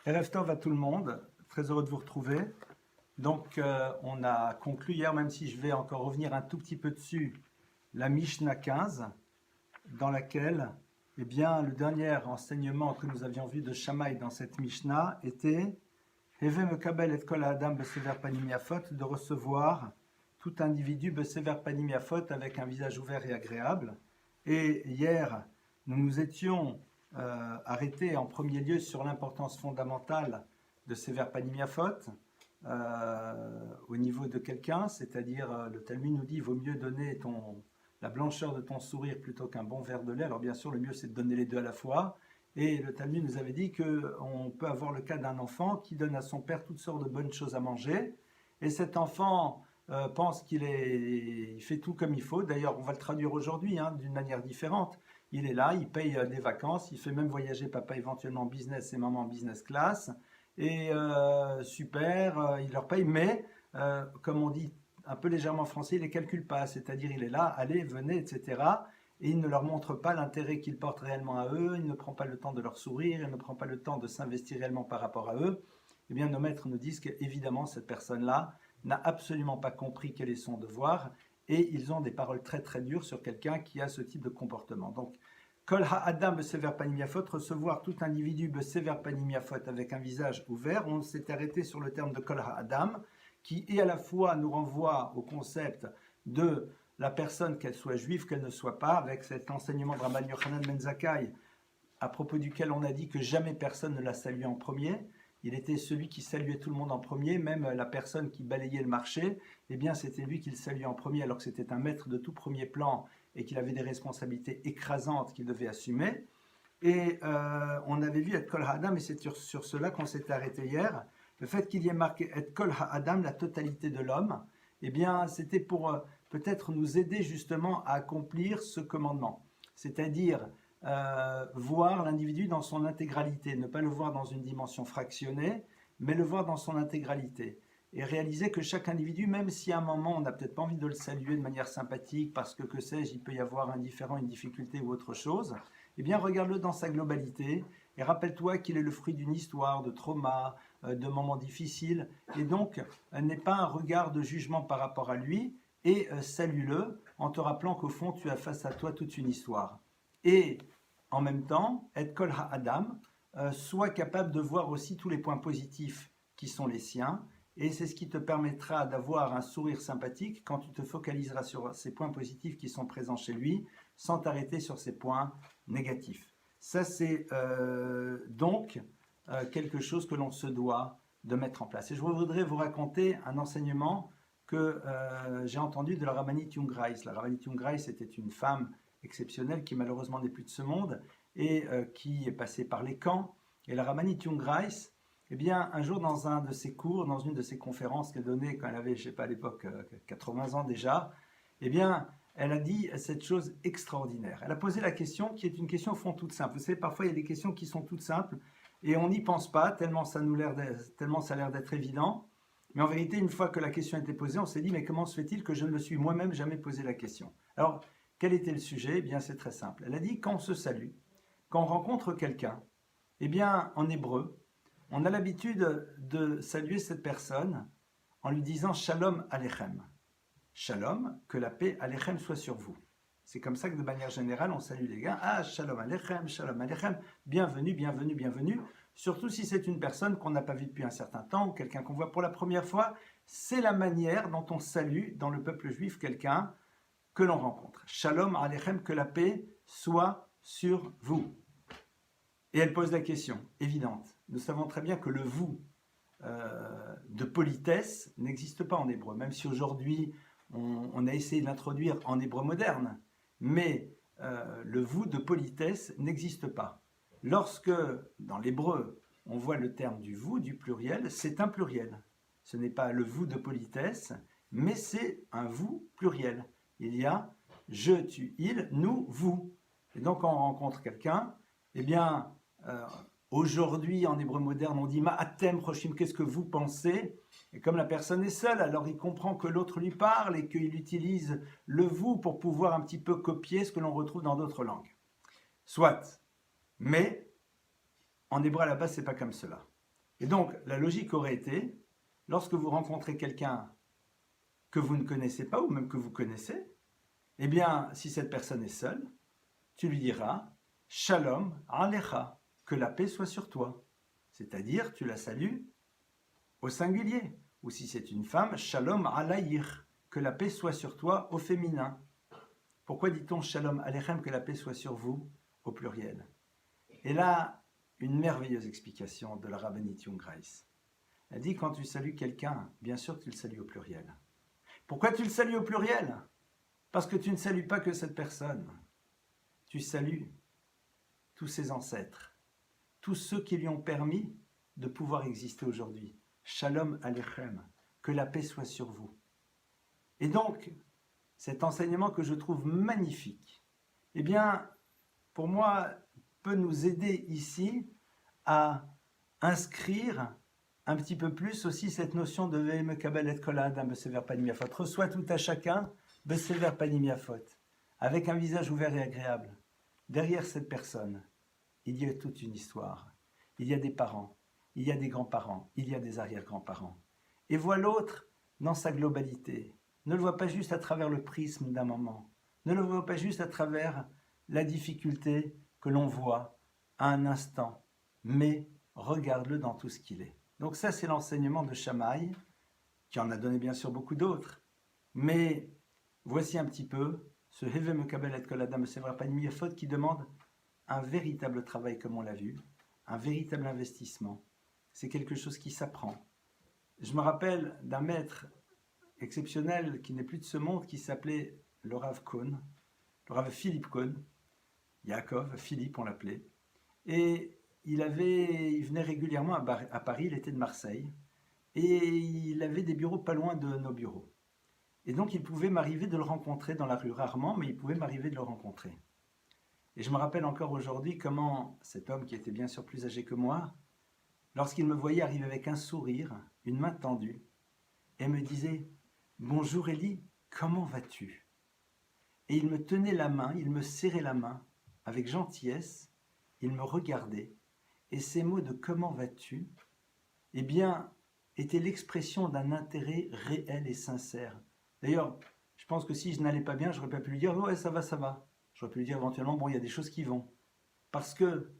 Erev Tov à tout le monde, très heureux de vous retrouver. Donc, on a conclu hier, même si je vais encore revenir un tout petit peu dessus, la Mishnah 15, dans laquelle, eh bien, le dernier enseignement que nous avions vu de Shammai dans cette Mishnah était Heve mekabel et kol ha'adam besever panim yafot, de recevoir tout individu besever panim yafot avec un visage ouvert et agréable. Et hier, nous nous étions arrêtés en premier lieu sur l'importance fondamentale de sever panim yafot au niveau de quelqu'un, c'est-à-dire le Talmud nous dit il vaut mieux donner la blancheur de ton sourire plutôt qu'un bon verre de lait. Alors bien sûr, le mieux c'est de donner les deux à la fois. Et le Talmud nous avait dit qu'on peut avoir le cas d'un enfant qui donne à son père toutes sortes de bonnes choses à manger. Et cet enfant pense il fait tout comme il faut. D'ailleurs, on va le traduire aujourd'hui d'une manière différente. Il est là, il paye des vacances, il fait même voyager papa éventuellement en business et maman en business class. Et super, il leur paye, mais comme on dit un peu légèrement en français, il ne les calcule pas. C'est-à-dire il est là, allez, venez, etc. Et il ne leur montre pas l'intérêt qu'il porte réellement à eux, il ne prend pas le temps de leur sourire, il ne prend pas le temps de s'investir réellement par rapport à eux. Eh bien, nos maîtres nous disent qu'évidemment, cette personne-là n'a absolument pas compris quel est son devoir, et ils ont des paroles très très dures sur quelqu'un qui a ce type de comportement. Donc, Kol ha'adam besever panim yafot, recevoir tout individu besever panim yafot avec un visage ouvert. On s'est arrêté sur le terme de Kol ha'adam, qui est à la fois nous renvoie au concept de la personne, qu'elle soit juive, qu'elle ne soit pas, avec cet enseignement de Rabban Yochanan ben Zakkai, à propos duquel on a dit que jamais personne ne l'a salué en premier. Il était celui qui saluait tout le monde en premier, même la personne qui balayait le marché, eh bien c'était lui qui le saluait en premier, alors que c'était un maître de tout premier plan et qu'il avait des responsabilités écrasantes qu'il devait assumer. Et on avait vu Et Kol Ha'adam, et c'est sur cela qu'on s'était arrêté hier, le fait qu'il y ait marqué Et Kol Ha'adam, la totalité de l'homme, eh bien c'était pour peut-être nous aider justement à accomplir ce commandement, c'est-à-dire voir l'individu dans son intégralité, ne pas le voir dans une dimension fractionnée, mais le voir dans son intégralité. Et réaliser que chaque individu, même si à un moment on n'a peut-être pas envie de le saluer de manière sympathique, parce que sais-je, il peut y avoir un différend, une difficulté ou autre chose, eh bien regarde-le dans sa globalité et rappelle-toi qu'il est le fruit d'une histoire, de trauma, de moments difficiles, et donc n'est pas un regard de jugement par rapport à lui, et salue-le en te rappelant qu'au fond tu as face à toi toute une histoire. Et en même temps, Et Kol Ha'adam, sois capable de voir aussi tous les points positifs qui sont les siens, et c'est ce qui te permettra d'avoir un sourire sympathique quand tu te focaliseras sur ces points positifs qui sont présents chez lui, sans t'arrêter sur ces points négatifs. Ça, c'est donc quelque chose que l'on se doit de mettre en place. Et je voudrais vous raconter un enseignement que j'ai entendu de la Rabbanit Jungreis. La Rabbanit Jungreis était une femme exceptionnelle qui malheureusement n'est plus de ce monde et qui est passée par les camps. Et la Rabbanit Jungreis, eh bien, un jour dans un de ses cours, dans une de ses conférences qu'elle donnait quand elle avait, je ne sais pas à l'époque, 80 ans déjà, eh bien, elle a dit cette chose extraordinaire. Elle a posé la question qui est une question au fond toute simple. Vous savez, parfois il y a des questions qui sont toutes simples et on n'y pense pas tellement ça a l'air d'être évident. Mais en vérité, une fois que la question a été posée, on s'est dit, mais comment se fait-il que je ne me suis moi-même jamais posé la question? Alors, quel était le sujet? Eh bien, c'est très simple. Elle a dit, quand on se salue, quand on rencontre quelqu'un, eh bien, en hébreu, on a l'habitude de saluer cette personne en lui disant Shalom Aleichem. Shalom, que la paix Aleichem soit sur vous. C'est comme ça que de manière générale, on salue les gars. Ah, Shalom Aleichem, bienvenue, bienvenue, bienvenue. Surtout si c'est une personne qu'on n'a pas vue depuis un certain temps ou quelqu'un qu'on voit pour la première fois. C'est la manière dont on salue dans le peuple juif quelqu'un que l'on rencontre. Shalom Aleichem, que la paix soit sur vous. Et elle pose la question évidente. Nous savons très bien que le vous de politesse n'existe pas en hébreu, même si aujourd'hui on a essayé de l'introduire en hébreu moderne, mais le vous de politesse n'existe pas. Lorsque, dans l'hébreu, on voit le terme du vous, du pluriel, c'est un pluriel. Ce n'est pas le vous de politesse, mais c'est un vous pluriel. Il y a je, tu, il, nous, vous. Et donc quand on rencontre quelqu'un, eh bien, aujourd'hui, en hébreu moderne, on dit Ma'atem Roshim, qu'est-ce que vous pensez? Et comme la personne est seule, alors il comprend que l'autre lui parle et qu'il utilise le vous pour pouvoir un petit peu copier ce que l'on retrouve dans d'autres langues. Soit. Mais, en hébreu à la base, c'est pas comme cela. Et donc, la logique aurait été, lorsque vous rencontrez quelqu'un que vous ne connaissez pas ou même que vous connaissez, eh bien, si cette personne est seule, tu lui diras « Shalom alecha », que la paix soit sur toi. C'est-à-dire, tu la salues au singulier. Ou si c'est une femme, « Shalom alayir », que la paix soit sur toi au féminin. Pourquoi dit-on « Shalom alechem », que la paix soit sur vous au pluriel? Et là, une merveilleuse explication de la rabbinite Young Grace. Elle dit, quand tu salues quelqu'un, bien sûr tu le salues au pluriel. Pourquoi tu le salues au pluriel? Parce que tu ne salues pas que cette personne. Tu salues tous ses ancêtres, tous ceux qui lui ont permis de pouvoir exister aujourd'hui. Shalom Alechem, que la paix soit sur vous. Et donc, cet enseignement que je trouve magnifique, eh bien, pour moi, peut nous aider ici à inscrire un petit peu plus aussi cette notion de Ve'eme Kabel et Kol Ha'adam Besever Panim Yafot. Reçois tout à chacun Besever Panim Yafot, avec un visage ouvert et agréable. Derrière cette personne, il y a toute une histoire. Il y a des parents, il y a des grands-parents, il y a des arrière-grands-parents. Et vois l'autre dans sa globalité. Ne le vois pas juste à travers le prisme d'un moment. Ne le vois pas juste à travers la difficulté que l'on voit à un instant, mais regarde-le dans tout ce qu'il est. Donc ça, c'est l'enseignement de Shammai, qui en a donné bien sûr beaucoup d'autres, mais voici un petit peu ce Heve Mekabel et Kol Adam Besever Panim Yafot qui demande un véritable travail, comme on l'a vu, un véritable investissement. C'est quelque chose qui s'apprend. Je me rappelle d'un maître exceptionnel qui n'est plus de ce monde, qui s'appelait le Rav Cohn, le Rav Philippe Cohn, Yaakov, Philippe on l'appelait, et il venait régulièrement à Paris, il était de Marseille, et il avait des bureaux pas loin de nos bureaux. Et donc il pouvait m'arriver de le rencontrer dans la rue, rarement, mais il pouvait m'arriver de le rencontrer. Et je me rappelle encore aujourd'hui comment cet homme, qui était bien sûr plus âgé que moi, lorsqu'il me voyait arriver avec un sourire, une main tendue, et me disait « Bonjour Élie, comment vas-tu » Et il me tenait la main, il me serrait la main, avec gentillesse, il me regardait, et ces mots de « comment vas-tu » eh bien, étaient l'expression d'un intérêt réel et sincère. D'ailleurs, je pense que si je n'allais pas bien, je n'aurais pas pu lui dire « ouais, ça va, ça va ». J'aurais pu lui dire éventuellement « bon, il y a des choses qui vont ». Parce que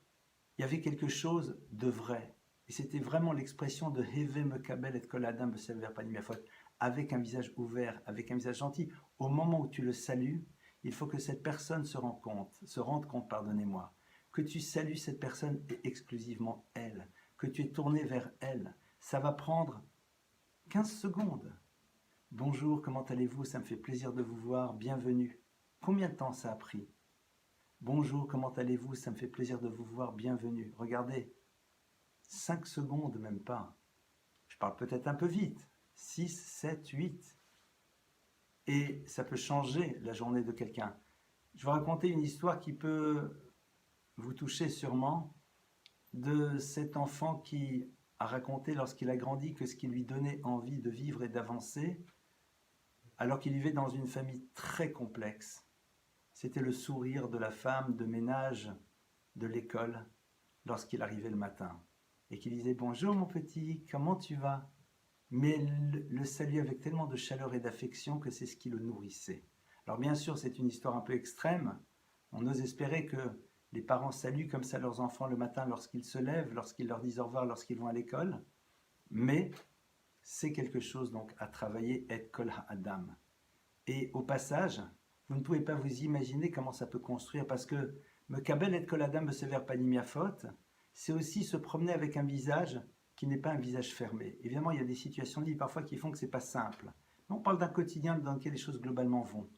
il y avait quelque chose de vrai. Et c'était vraiment l'expression de « Heve Mekabel et Kol Ha'adam Besever Panim Yafot », avec un visage ouvert, avec un visage gentil. Au moment où tu le salues, il faut que cette personne se rende compte, pardonnez-moi, que tu salues cette personne et exclusivement elle, que tu es tourné vers elle. Ça va prendre 15 secondes. Bonjour, comment allez-vous? Ça me fait plaisir de vous voir, bienvenue. Combien de temps ça a pris? Bonjour, comment allez-vous? Ça me fait plaisir de vous voir, bienvenue. Regardez, 5 secondes, même pas. Je parle peut-être un peu vite. 6, 7, 8. Et ça peut changer la journée de quelqu'un. Je vais raconter une histoire qui peut vous toucher sûrement, de cet enfant qui a raconté lorsqu'il a grandi que ce qui lui donnait envie de vivre et d'avancer, alors qu'il vivait dans une famille très complexe, c'était le sourire de la femme de ménage de l'école lorsqu'il arrivait le matin et qui disait « Bonjour mon petit, comment tu vas ?» Mais le saluait avec tellement de chaleur et d'affection que c'est ce qui le nourrissait. Alors bien sûr, c'est une histoire un peu extrême. On ose espérer que les parents saluent comme ça leurs enfants le matin lorsqu'ils se lèvent, lorsqu'ils leur disent au revoir, lorsqu'ils vont à l'école. Mais c'est quelque chose donc à travailler, et Kol Ha'adam. Et au passage, vous ne pouvez pas vous imaginer comment ça peut construire, parce que Mekabel et Kol Ha'adam Besever Panim Yafot, c'est aussi se promener avec un visage qui n'est pas un visage fermé. Évidemment, il y a des situations de vie parfois qui font que ce n'est pas simple. Mais on parle d'un quotidien dans lequel les choses globalement vont.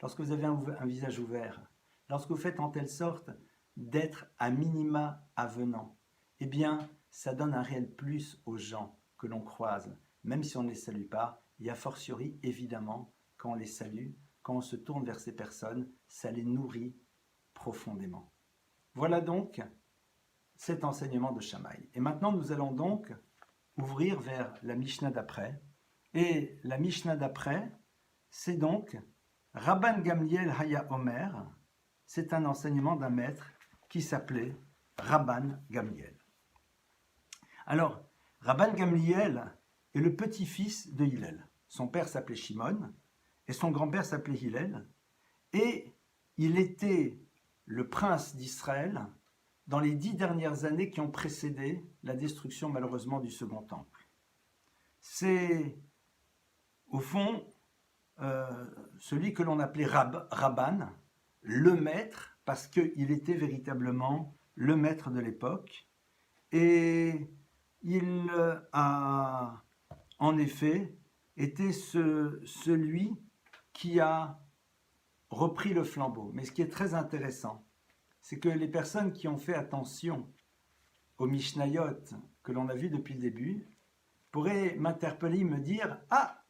Lorsque vous avez un visage ouvert, lorsque vous faites en telle sorte d'être à minima avenant, eh bien, ça donne un réel plus aux gens que l'on croise, même si on ne les salue pas, et a fortiori, évidemment, quand on les salue, quand on se tourne vers ces personnes, ça les nourrit profondément. Voilà donc cet enseignement de Shammai. Et maintenant, nous allons donc ouvrir vers la Mishnah d'après. Et la Mishnah d'après, c'est donc Rabban Gamliel Haya Omer. C'est un enseignement d'un maître qui s'appelait Rabban Gamliel. Alors, Rabban Gamliel est le petit-fils de Hillel. Son père s'appelait Shimon et son grand-père s'appelait Hillel. Et il était le prince d'Israël dans les 10 dernières années qui ont précédé la destruction malheureusement du Second Temple. C'est au fond celui que l'on appelait Rabban, le maître, parce qu'il était véritablement le maître de l'époque. Et il a en effet été celui qui a repris le flambeau. Mais ce qui est très intéressant, c'est que les personnes qui ont fait attention aux Mishnayot que l'on a vu depuis le début pourraient m'interpeller, me dire « Ah,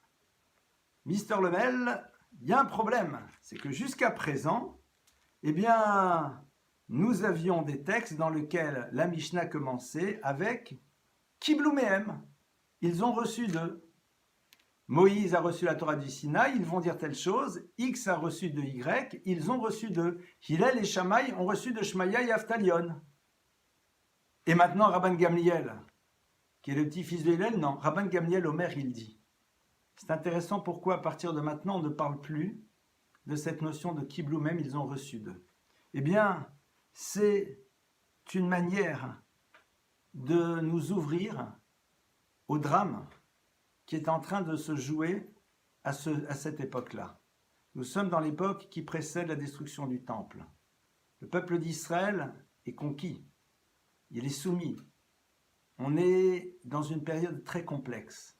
Mister Lemel, il y a un problème. C'est que jusqu'à présent, eh bien, nous avions des textes dans lesquels la Mishnah commençait avec « Kiblou mehem ». Ils ont reçu de Moïse a reçu la Torah du Sinaï, ils vont dire telle chose. X a reçu de Y, ils ont reçu de Hillel et Shammai ont reçu de Shmaya et Aftalion. Et maintenant, Rabban Gamliel, qui est le petit-fils de Hillel, non, Rabban Gamliel, Omer, il dit. C'est intéressant pourquoi, à partir de maintenant, on ne parle plus de cette notion de Kiblou même, ils ont reçu d'eux. Eh bien, c'est une manière de nous ouvrir au drame qui est en train de se jouer à cette époque-là. Nous sommes dans l'époque qui précède la destruction du temple. Le peuple d'Israël est conquis, il est soumis. On est dans une période très complexe.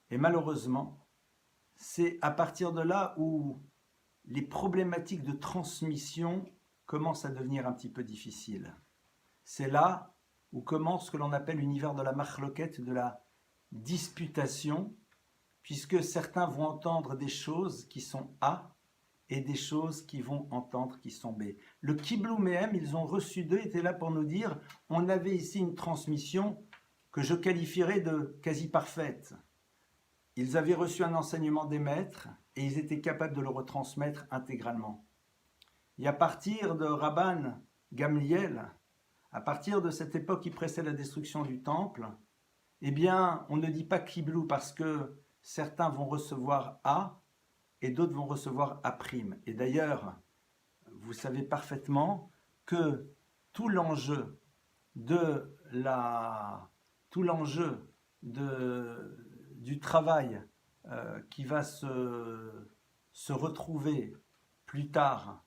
Et malheureusement, c'est à partir de là où les problématiques de transmission commencent à devenir un petit peu difficiles. C'est là où commence ce que l'on appelle l'univers de la machloket, de la disputation, puisque certains vont entendre des choses qui sont A et des choses qui vont entendre qui sont B. Le Kiblou Mehem, ils ont reçu d'eux, était là pour nous dire on avait ici une transmission que je qualifierais de quasi parfaite. Ils avaient reçu un enseignement des maîtres et ils étaient capables de le retransmettre intégralement. Et à partir de Rabban Gamliel, à partir de cette époque qui précède la destruction du temple, eh bien, on ne dit pas Kiblou parce que certains vont recevoir A et d'autres vont recevoir A'. Et d'ailleurs, vous savez parfaitement que tout l'enjeu du travail qui va se retrouver plus tard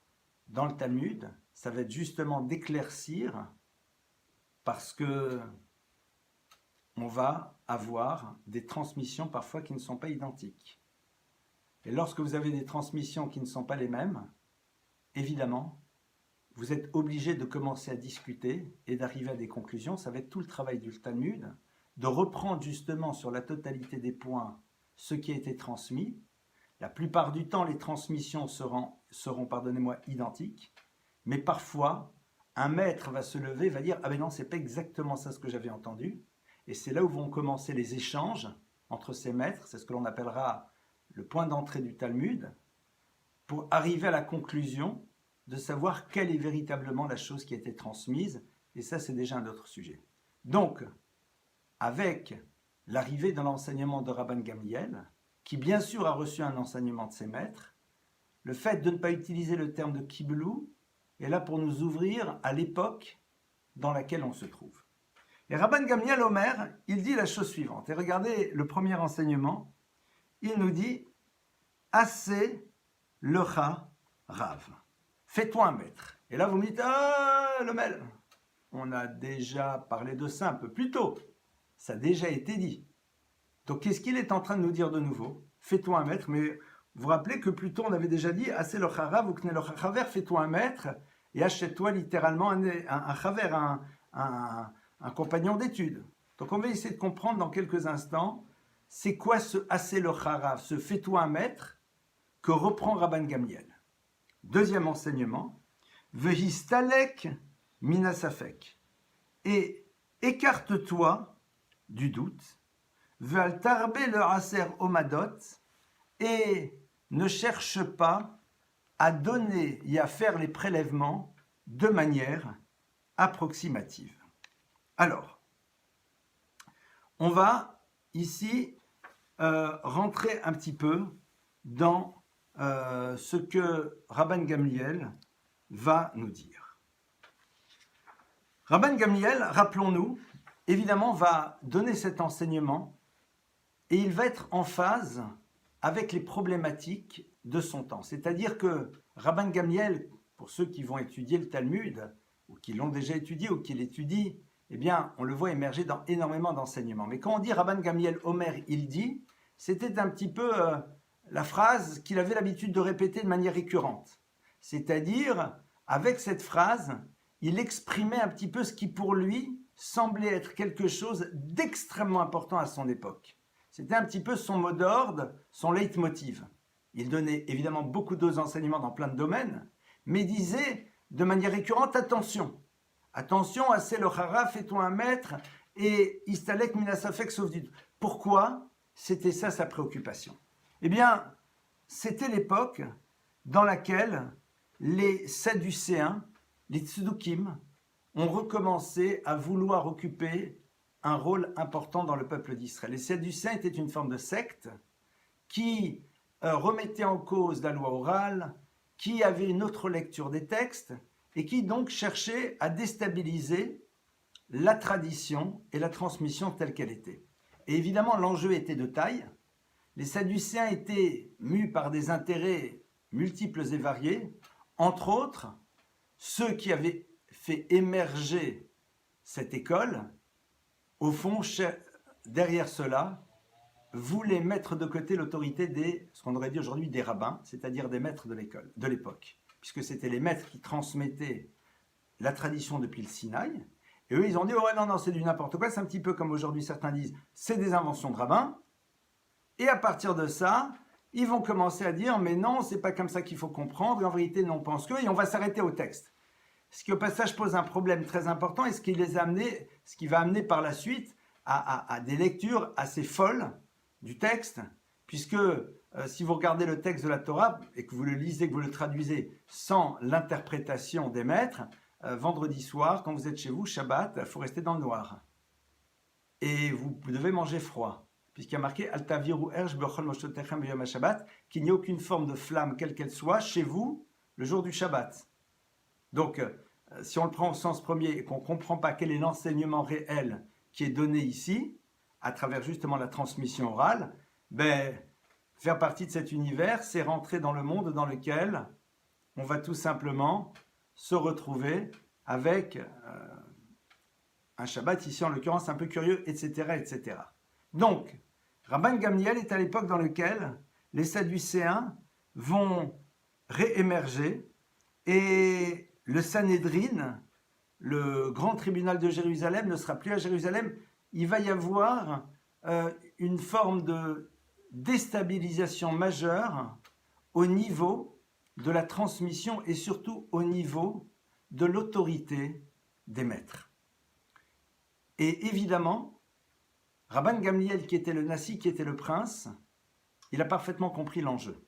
dans le Talmud, ça va être justement d'éclaircir, parce que on va avoir des transmissions parfois qui ne sont pas identiques. Et lorsque vous avez des transmissions qui ne sont pas les mêmes, évidemment, vous êtes obligé de commencer à discuter et d'arriver à des conclusions. Ça va être tout le travail du Talmud, de reprendre justement sur la totalité des points ce qui a été transmis. La plupart du temps, les transmissions seront pardonnez-moi, identiques, mais parfois, un maître va se lever et va dire « Ah ben non, c'est pas exactement ça ce que j'avais entendu ». Et c'est là où vont commencer les échanges entre ces maîtres, c'est ce que l'on appellera le point d'entrée du Talmud, pour arriver à la conclusion de savoir quelle est véritablement la chose qui a été transmise, et ça c'est déjà un autre sujet. Donc, avec l'arrivée de l'enseignement de Rabban Gamliel, qui bien sûr a reçu un enseignement de ses maîtres, le fait de ne pas utiliser le terme de Kiblou est là pour nous ouvrir à l'époque dans laquelle on se trouve. Et Rabban Gamliel Omer, il dit la chose suivante. Et regardez le premier enseignement. Il nous dit « Assez lecha rav ». Fais-toi un maître. Et là, vous me dites « Ah, Lemel, on a déjà parlé de ça un peu plus tôt. Ça a déjà été dit. » Donc, qu'est-ce qu'il est en train de nous dire de nouveau? Fais-toi un maître. Mais vous vous rappelez que plus tôt, on avait déjà dit « Assez lecha rav ou kne lecha chaver ». Fais-toi un maître et achète-toi littéralement un chaver, un compagnon d'études. Donc on va essayer de comprendre dans quelques instants, c'est quoi ce assez le harav, ce fais-toi un maître, que reprend Rabban Gamliel. Deuxième enseignement, vehistalek minasafek, et écarte-toi du doute, ve'al tarbe le aser omadot, et ne cherche pas à donner et à faire les prélèvements de manière approximative. Alors, on va ici rentrer un petit peu dans ce que Rabban Gamliel va nous dire. Rabban Gamliel, rappelons-nous, évidemment, va donner cet enseignement et il va être en phase avec les problématiques de son temps. C'est-à-dire que Rabban Gamliel, pour ceux qui vont étudier le Talmud, ou qui l'ont déjà étudié, ou qui l'étudient, eh bien, on le voit émerger dans énormément d'enseignements. Mais quand on dit Rabban Gamliel Omer, il dit, c'était un petit peu la phrase qu'il avait l'habitude de répéter de manière récurrente. C'est-à-dire, avec cette phrase, il exprimait un petit peu ce qui pour lui semblait être quelque chose d'extrêmement important à son époque. C'était un petit peu son mot d'ordre, son leitmotiv. Il donnait évidemment beaucoup d'autres enseignements dans plein de domaines, mais disait de manière récurrente, attention, assez le hara, fais-toi un maître, et istalek minasafek sauf du doute. Pourquoi c'était ça sa préoccupation? Eh bien, c'était l'époque dans laquelle les Sadducéens, les Tzedukim, ont recommencé à vouloir occuper un rôle important dans le peuple d'Israël. Les Sadducéens étaient une forme de secte qui remettait en cause la loi orale, qui avait une autre lecture des textes et qui donc cherchait à déstabiliser la tradition et la transmission telle qu'elle était. Et évidemment, l'enjeu était de taille. Les Sadducéens étaient mus par des intérêts multiples et variés, entre autres, ceux qui avaient fait émerger cette école, au fond, derrière cela, voulaient mettre de côté l'autorité ce qu'on aurait dit aujourd'hui des rabbins, c'est-à-dire des maîtres de l'école, de l'époque, puisque c'était les maîtres qui transmettaient la tradition depuis le Sinaï. Et eux, ils ont dit, oh non, c'est du n'importe quoi, c'est un petit peu comme aujourd'hui certains disent, c'est des inventions de rabbins. Et à partir de ça, ils vont commencer à dire, mais non, c'est pas comme ça qu'il faut comprendre, et en vérité, non, on pense que, et on va s'arrêter au texte. Ce qui au passage pose un problème très important, et ce qui va amener par la suite à des lectures assez folles du texte, puisque si vous regardez le texte de la Torah, et que vous le lisez, que vous le traduisez sans l'interprétation des maîtres, vendredi soir, quand vous êtes chez vous, Shabbat, il faut rester dans le noir. Et vous devez manger froid, puisqu'il y a marqué Altaviru ersh bechol moshotechem b'yom Shabbat, qu'il n'y a aucune forme de flamme, quelle qu'elle soit, chez vous, le jour du Shabbat. Donc, si on le prend au sens premier et qu'on ne comprend pas quel est l'enseignement réel qui est donné ici, à travers justement la transmission orale, faire partie de cet univers, c'est rentrer dans le monde dans lequel on va tout simplement se retrouver avec un Shabbat, ici en l'occurrence un peu curieux, etc., etc. Donc, Rabban Gamliel est à l'époque dans laquelle les Sadducéens vont réémerger et le Sanhédrin, le grand tribunal de Jérusalem, ne sera plus à Jérusalem. Il va y avoir une forme de déstabilisation majeure au niveau de la transmission et surtout au niveau de l'autorité des maîtres. Et évidemment, Rabban Gamliel, qui était le Nassi, qui était le prince, il a parfaitement compris l'enjeu.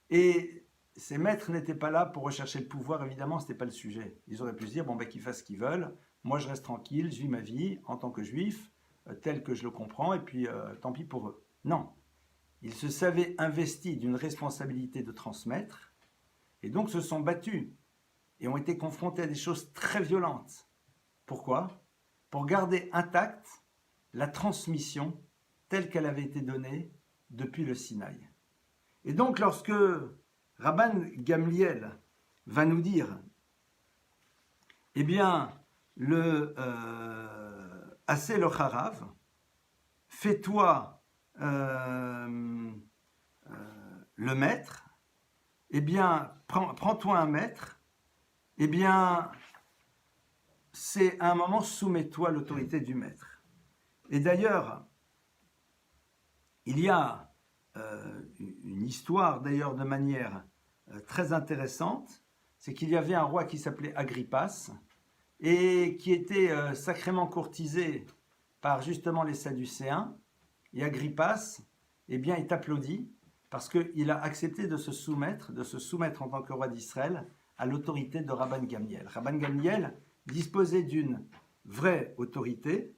Et ces maîtres n'étaient pas là pour rechercher le pouvoir, évidemment, ce n'était pas le sujet. Ils auraient pu se dire, qu'ils fassent ce qu'ils veulent, moi je reste tranquille, je vis ma vie en tant que juif, tel que je le comprends, et puis tant pis pour eux. Non, ils se savaient investis d'une responsabilité de transmettre, et donc se sont battus, et ont été confrontés à des choses très violentes. Pourquoi? Pour garder intacte la transmission telle qu'elle avait été donnée depuis le Sinaï. Et donc lorsque Rabban Gamliel va nous dire, eh bien, assez le harav, fais-toi le maître, eh bien, prends-toi un maître, eh bien, c'est à un moment, soumets-toi à l'autorité du maître. Et d'ailleurs, il y a une histoire, d'ailleurs, de manière très intéressante, c'est qu'il y avait un roi qui s'appelait Agrippas, et qui était sacrément courtisé par justement les Sadducéens, et Agrippas, eh bien, est applaudi, parce qu'il a accepté de se soumettre en tant que roi d'Israël, à l'autorité de Rabban Gamliel. Rabban Gamliel disposait d'une vraie autorité,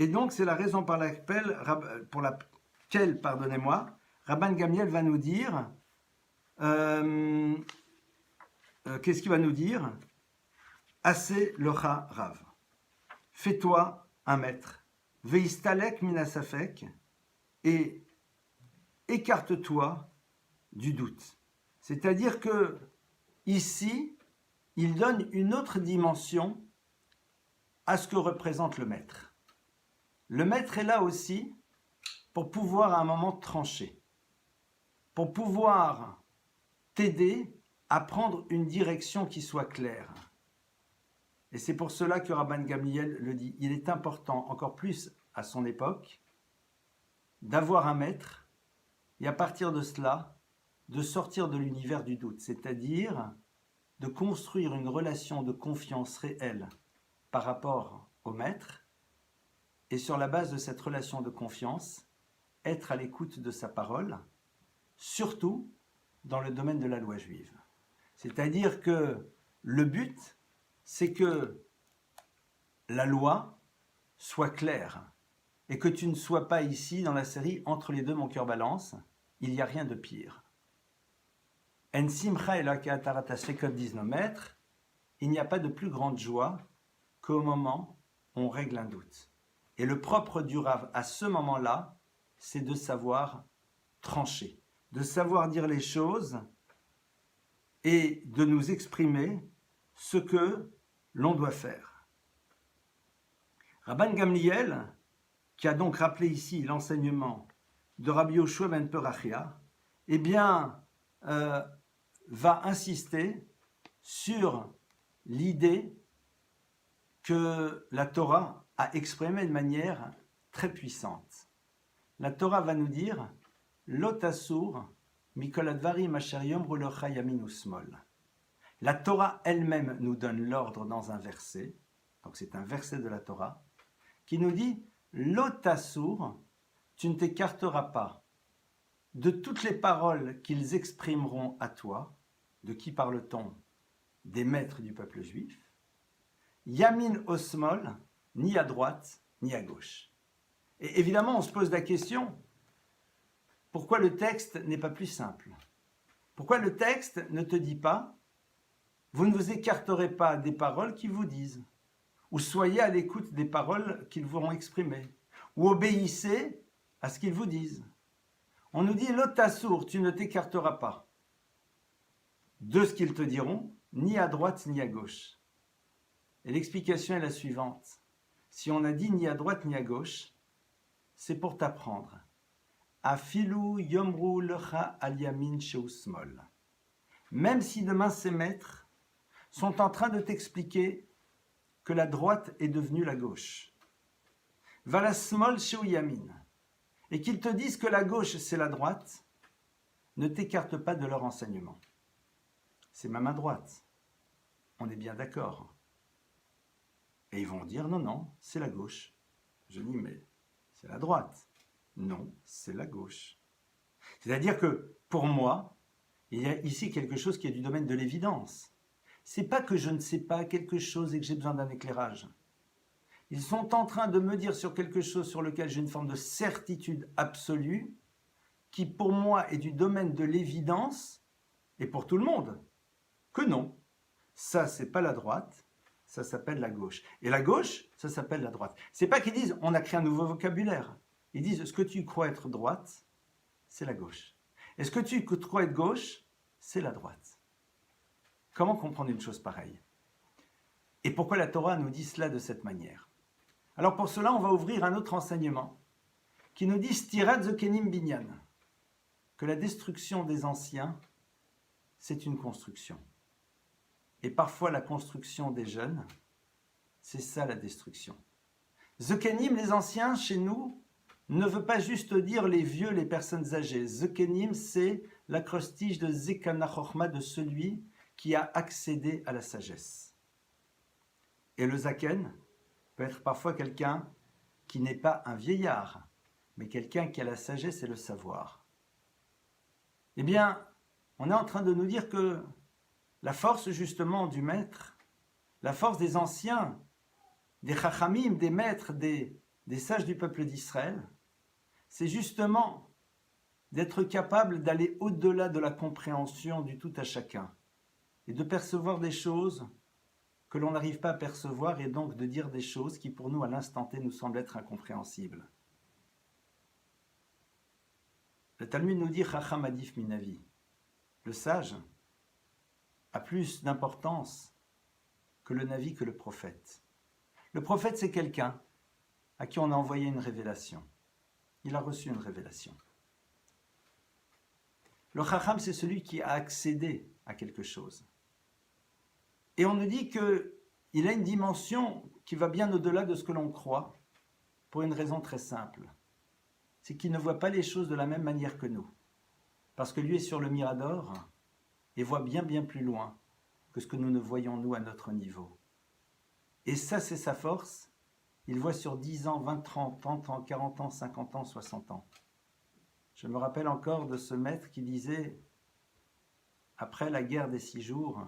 Et donc, c'est la raison pour laquelle, pardonnez-moi, Rabban Gamliel va nous dire, qu'est-ce qu'il va nous dire? Assez locha rav. Fais-toi un maître. Veistalek minasafek. Et écarte-toi du doute. C'est-à-dire que ici, il donne une autre dimension à ce que représente le maître. Le maître est là aussi pour pouvoir à un moment trancher, pour pouvoir t'aider à prendre une direction qui soit claire. Et c'est pour cela que Rabban Gamliel le dit. Il est important, encore plus à son époque, d'avoir un maître et à partir de cela, de sortir de l'univers du doute, c'est-à-dire de construire une relation de confiance réelle par rapport au maître et sur la base de cette relation de confiance, être à l'écoute de sa parole, surtout dans le domaine de la loi juive. C'est-à-dire que le but, c'est que la loi soit claire et que tu ne sois pas ici dans la série « Entre les deux, mon cœur balance », il n'y a rien de pire. En simcha elaka tarata sekot, disent nos maîtres, il n'y a pas de plus grande joie qu'au moment où on règle un doute. Et le propre du Rav à ce moment-là, c'est de savoir trancher, de savoir dire les choses et de nous exprimer ce que l'on doit faire. Rabban Gamliel, qui a donc rappelé ici l'enseignement de Rabbi Yoshua ben Perachia, eh bien, va insister sur l'idée que la Torah a exprimée de manière très puissante. La Torah va nous dire « Lotasur mikol advarim asher yomru lecha yamin usmol ». La Torah elle-même nous donne l'ordre dans un verset, donc c'est un verset de la Torah, qui nous dit « Lotasur », tu ne t'écarteras pas de toutes les paroles qu'ils exprimeront à toi. De qui parle-t-on? Des maîtres du peuple juif. Yamin osmol, ni à droite, ni à gauche. Et évidemment, on se pose la question, pourquoi le texte n'est pas plus simple? Pourquoi le texte ne te dit pas, vous ne vous écarterez pas des paroles qu'ils vous disent, ou soyez à l'écoute des paroles qu'ils vous auront exprimées, ou obéissez à ce qu'ils vous disent. On nous dit, l'otasour, tu ne t'écarteras pas de ce qu'ils te diront, ni à droite ni à gauche. Et l'explication est la suivante. Si on a dit ni à droite ni à gauche, c'est pour t'apprendre. Afilu yomru lecha al yamin sheusmol. Même si demain ces maîtres sont en train de t'expliquer que la droite est devenue la gauche. Vala smol sheu yamin. Et qu'ils te disent que la gauche c'est la droite, ne t'écarte pas de leur enseignement. C'est ma main droite. On est bien d'accord. Et ils vont dire, non, non, c'est la gauche. Je dis, mais c'est la droite. Non, c'est la gauche. C'est-à-dire que, pour moi, il y a ici quelque chose qui est du domaine de l'évidence. C'est pas que je ne sais pas quelque chose et que j'ai besoin d'un éclairage. Ils sont en train de me dire sur quelque chose sur lequel j'ai une forme de certitude absolue, qui pour moi est du domaine de l'évidence, et pour tout le monde, que non, ça c'est pas la droite, ça s'appelle la gauche. Et la gauche, ça s'appelle la droite. C'est pas qu'ils disent on a créé un nouveau vocabulaire. Ils disent ce que tu crois être droite, c'est la gauche. Et ce que tu crois être gauche, c'est la droite. Comment comprendre une chose pareille? Et pourquoi la Torah nous dit cela de cette manière? Alors pour cela, on va ouvrir un autre enseignement qui nous dit Stirat Zokenim Binyan, que la destruction des anciens, c'est une construction. Et parfois la construction des jeunes, c'est ça la destruction. Zokenim, les anciens, chez nous, ne veut pas juste dire les vieux, les personnes âgées. Zokenim, c'est l'acrostiche de Zekana Chochma, de celui qui a accédé à la sagesse. Et le Zaken peut être parfois quelqu'un qui n'est pas un vieillard, mais quelqu'un qui a la sagesse et le savoir. Eh bien, on est en train de nous dire que la force justement du maître, la force des anciens, des chachamim, des maîtres, des des sages du peuple d'Israël, c'est justement d'être capable d'aller au-delà de la compréhension du tout à chacun et de percevoir des choses que l'on n'arrive pas à percevoir et donc de dire des choses qui pour nous à l'instant T nous semblent être incompréhensibles. Le Talmud nous dit Chacham adif minavi. Le sage a plus d'importance que le navi, que le prophète. Le prophète, c'est quelqu'un à qui on a envoyé une révélation. Il a reçu une révélation. Le Chacham, c'est celui qui a accédé à quelque chose. Et on nous dit qu'il a une dimension qui va bien au-delà de ce que l'on croit, pour une raison très simple. C'est qu'il ne voit pas les choses de la même manière que nous. Parce que lui est sur le mirador et voit bien plus loin que ce que nous ne voyons nous à notre niveau. Et ça, c'est sa force. Il voit sur 10 ans, 20, 30, 30 ans, 40 ans, 50 ans, 60 ans. Je me rappelle encore de ce maître qui disait, après la guerre des 6 jours,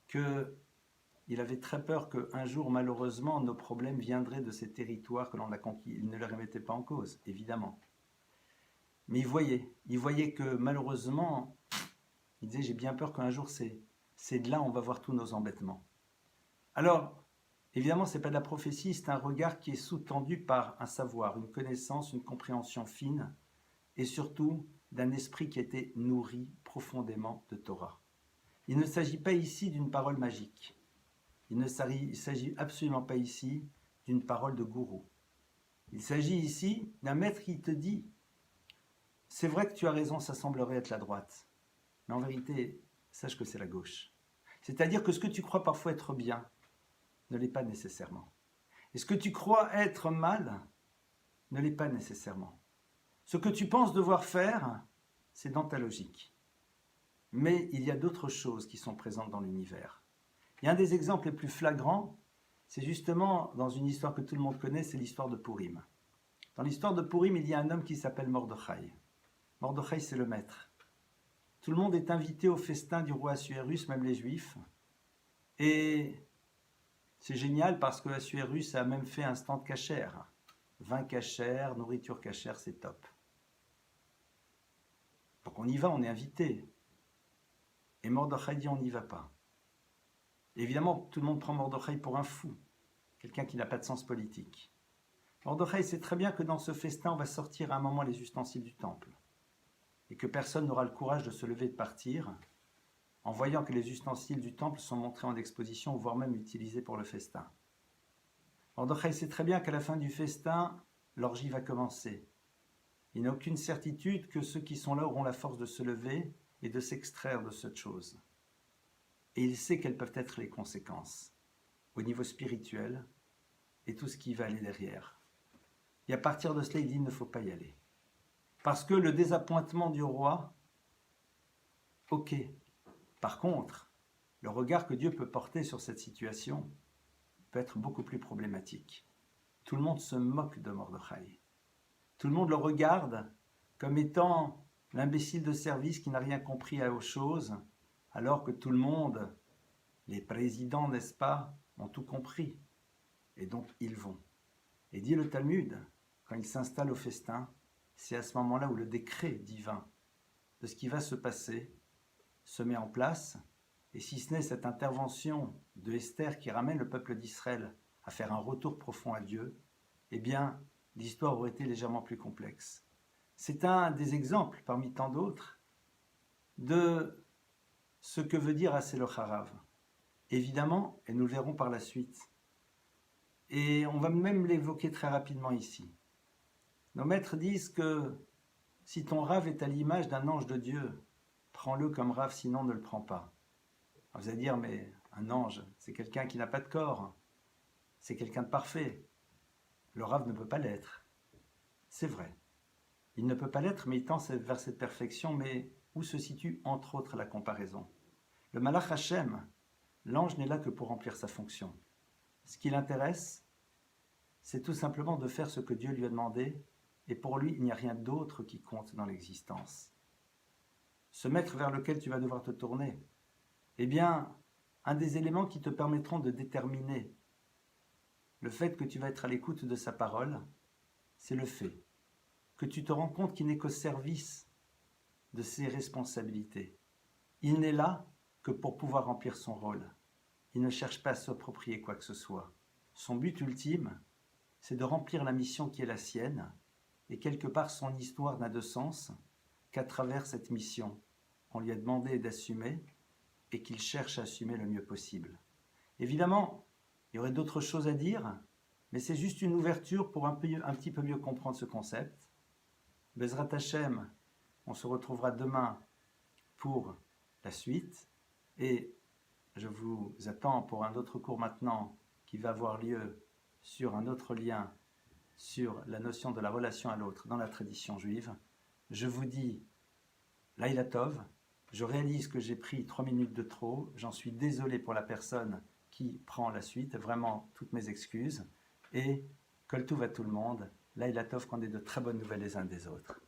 qu'il avait très peur qu'un jour, malheureusement, nos problèmes viendraient de ces territoires que l'on a conquis. Il ne les remettait pas en cause, évidemment. Mais il voyait que malheureusement, il disait, j'ai bien peur qu'un jour, c'est de là où on va voir tous nos embêtements. Alors, évidemment, ce n'est pas de la prophétie, c'est un regard qui est sous-tendu par un savoir, une connaissance, une compréhension fine, et surtout d'un esprit qui a été nourri profondément de Torah. Il ne s'agit pas ici d'une parole magique. Il ne s'agit absolument pas ici d'une parole de gourou. Il s'agit ici d'un maître qui te dit « C'est vrai que tu as raison, ça semblerait être la droite. Mais en vérité, sache que c'est la gauche. » C'est-à-dire que ce que tu crois parfois être bien ne l'est pas nécessairement. Et ce que tu crois être mal ne l'est pas nécessairement. Ce que tu penses devoir faire, c'est dans ta logique. Mais il y a d'autres choses qui sont présentes dans l'univers. Et un des exemples les plus flagrants, c'est justement dans une histoire que tout le monde connaît, c'est l'histoire de Purim. Dans l'histoire de Purim, il y a un homme qui s'appelle Mordechai. Mordechai, c'est le maître. Tout le monde est invité au festin du roi Assuérus, même les Juifs. Et c'est génial parce que Assuérus a même fait un stand cachère. Vin cachère, nourriture cachère, c'est top. Donc on y va, on est invité. Et Mordechai dit on n'y va pas. Et évidemment, tout le monde prend Mordechai pour un fou, quelqu'un qui n'a pas de sens politique. Mordechai sait très bien que dans ce festin, on va sortir à un moment les ustensiles du temple. Et que personne n'aura le courage de se lever et de partir, en voyant que les ustensiles du temple sont montrés en exposition, voire même utilisés pour le festin. Mordechai sait très bien qu'à la fin du festin, l'orgie va commencer. Il n'a aucune certitude que ceux qui sont là auront la force de se lever et de s'extraire de cette chose. Et il sait quelles peuvent être les conséquences au niveau spirituel et tout ce qui va aller derrière. Et à partir de cela, il dit il ne faut pas y aller. Parce que le désappointement du roi, ok. Par contre, le regard que Dieu peut porter sur cette situation peut être beaucoup plus problématique. Tout le monde se moque de Mordechai. Tout le monde le regarde comme étant l'imbécile de service qui n'a rien compris aux choses, alors que tout le monde, les présidents, n'est-ce pas, ont tout compris. Et donc, ils vont. Et dit le Talmud, quand ils s'installent au festin, c'est à ce moment-là où le décret divin de ce qui va se passer se met en place. Et si ce n'est cette intervention de Esther qui ramène le peuple d'Israël à faire un retour profond à Dieu, eh bien, l'histoire aurait été légèrement plus complexe. C'est un des exemples, parmi tant d'autres, de ce que veut dire Aseh lo Harav. Évidemment, et nous le verrons par la suite. Et on va même l'évoquer très rapidement ici. Nos maîtres disent que si ton Rav est à l'image d'un ange de Dieu, prends-le comme Rav, sinon ne le prends pas. Alors vous allez dire, mais un ange, c'est quelqu'un qui n'a pas de corps. C'est quelqu'un de parfait. Le Rav ne peut pas l'être. C'est vrai. Il ne peut pas l'être, mais il tend vers cette perfection. Mais où se situe, entre autres, la comparaison? Le Malach Hashem, l'ange n'est là que pour remplir sa fonction. Ce qui l'intéresse, c'est tout simplement de faire ce que Dieu lui a demandé, et pour lui, il n'y a rien d'autre qui compte dans l'existence. Ce maître vers lequel tu vas devoir te tourner, eh bien, un des éléments qui te permettront de déterminer Le fait que tu vas être à l'écoute de sa parole, c'est le fait. Que tu te rends compte qu'il n'est qu'au service de ses responsabilités. Il n'est là que pour pouvoir remplir son rôle. Il ne cherche pas à s'approprier quoi que ce soit. Son but ultime, c'est de remplir la mission qui est la sienne, et quelque part son histoire n'a de sens qu'à travers cette mission. On lui a demandé d'assumer et qu'il cherche à assumer le mieux possible. Évidemment, il y aurait d'autres choses à dire, mais c'est juste une ouverture pour un petit peu mieux comprendre ce concept. Bezrat Hashem, on se retrouvera demain pour la suite, et je vous attends pour un autre cours maintenant qui va avoir lieu sur un autre lien sur la notion de la relation à l'autre dans la tradition juive. Je vous dis Laïla Tov, je réalise que j'ai pris 3 minutes de trop, j'en suis désolé pour la personne qui prend la suite, vraiment toutes mes excuses, et Kol Tov à tout le monde, Laïla Tov, qu'on ait de très bonnes nouvelles les uns des autres.